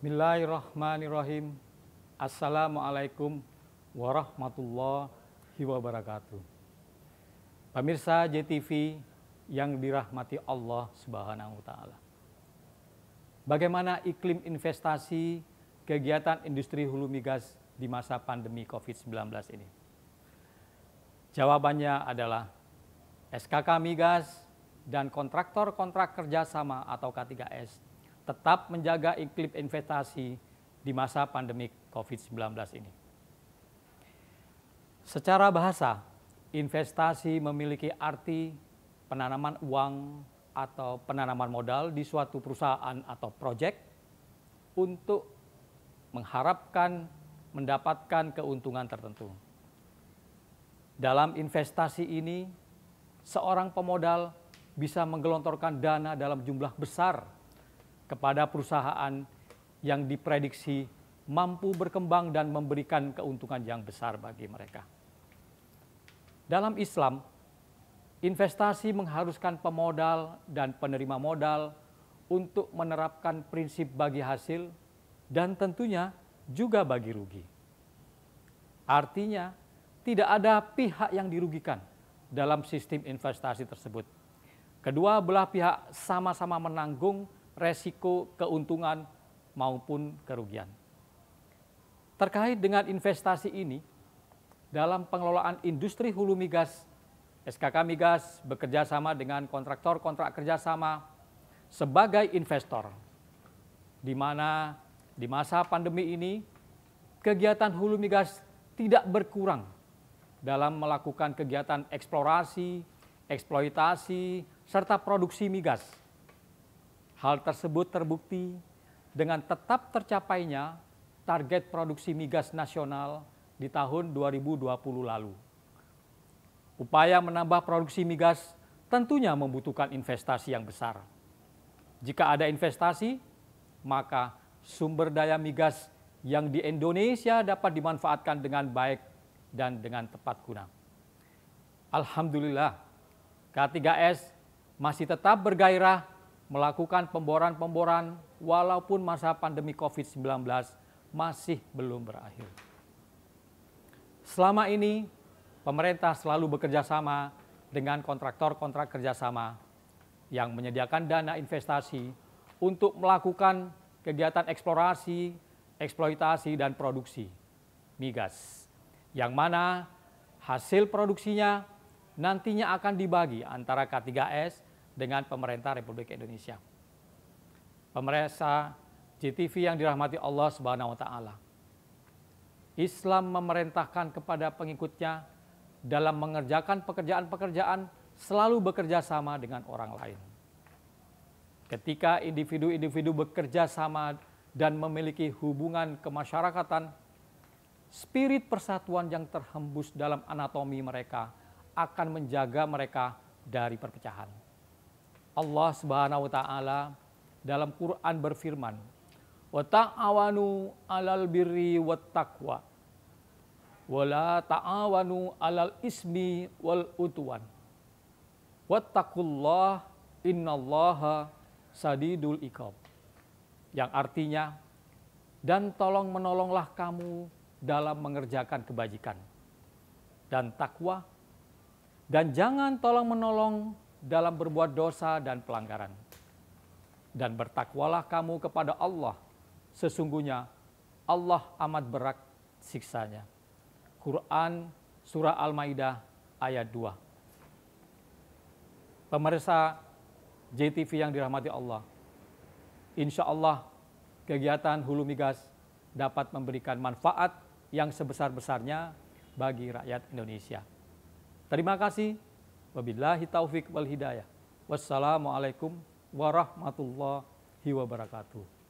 Bismillahirrahmanirrahim. Assalamualaikum warahmatullahi wabarakatuh. Pemirsa JTV yang dirahmati Allah Subhanahu wa Ta'ala. Bagaimana iklim investasi kegiatan industri hulu migas di masa pandemi COVID-19 ini? Jawabannya adalah SKK Migas dan kontraktor-kontrak kerjasama atau K3S tetap menjaga iklim investasi di masa pandemi COVID-19 ini. Secara bahasa, investasi memiliki arti penanaman uang atau penanaman modal di suatu perusahaan atau proyek untuk mengharapkan mendapatkan keuntungan tertentu. Dalam investasi ini, seorang pemodal bisa menggelontorkan dana dalam jumlah besar kepada perusahaan yang diprediksi mampu berkembang dan memberikan keuntungan yang besar bagi mereka. Dalam Islam, investasi mengharuskan pemodal dan penerima modal untuk menerapkan prinsip bagi hasil dan tentunya juga bagi rugi. Artinya, tidak ada pihak yang dirugikan dalam sistem investasi tersebut. Kedua belah pihak sama-sama menanggung resiko keuntungan maupun kerugian. Terkait dengan investasi ini, dalam pengelolaan industri hulu migas, SKK Migas bekerja sama dengan kontraktor kontrak kerjasama sebagai investor, di mana di masa pandemi ini kegiatan hulu migas tidak berkurang dalam melakukan kegiatan eksplorasi, eksploitasi, serta produksi migas. Hal tersebut terbukti dengan tetap tercapainya target produksi migas nasional di tahun 2020 lalu. Upaya menambah produksi migas tentunya membutuhkan investasi yang besar. Jika ada investasi, maka sumber daya migas yang di Indonesia dapat dimanfaatkan dengan baik dan dengan tepat guna. Alhamdulillah, K3S masih tetap bergairah melakukan pemboran-pemboran walaupun masa pandemi COVID-19 masih belum berakhir. Selama ini, pemerintah selalu bekerja sama dengan kontraktor-kontrak kerjasama yang menyediakan dana investasi untuk melakukan kegiatan eksplorasi, eksploitasi, dan produksi migas, yang mana hasil produksinya nantinya akan dibagi antara K3S dengan pemerintah Republik Indonesia. Pemirsa JTV yang dirahmati Allah Subhanahu wa Ta'ala. Islam memerintahkan kepada pengikutnya dalam mengerjakan pekerjaan-pekerjaan selalu bekerja sama dengan orang lain. Ketika individu-individu bekerja sama dan memiliki hubungan kemasyarakatan, spirit persatuan yang terhembus dalam anatomi mereka akan menjaga mereka dari perpecahan. Allah Subhanahu wa Ta'ala dalam Quran berfirman, "Wa ta'awanu 'alal birri wat taqwa wa la ta'awanu 'alal ismi wal udwan. Wattaqullah innallaha sadidul iqab." Yang artinya, dan tolong menolonglah kamu dalam mengerjakan kebajikan dan takwa, dan jangan tolong menolong dalam berbuat dosa dan pelanggaran. Dan bertakwalah kamu kepada Allah, sesungguhnya Allah amat berat siksanya. Quran Surah Al-Maidah ayat 2. Pemirsa JTV yang dirahmati Allah, insya Allah kegiatan hulu migas dapat memberikan manfaat yang sebesar-besarnya bagi rakyat Indonesia. Terima kasih. Wabillahi taufik wal hidayah. Wassalamualaikum warahmatullahi wabarakatuh.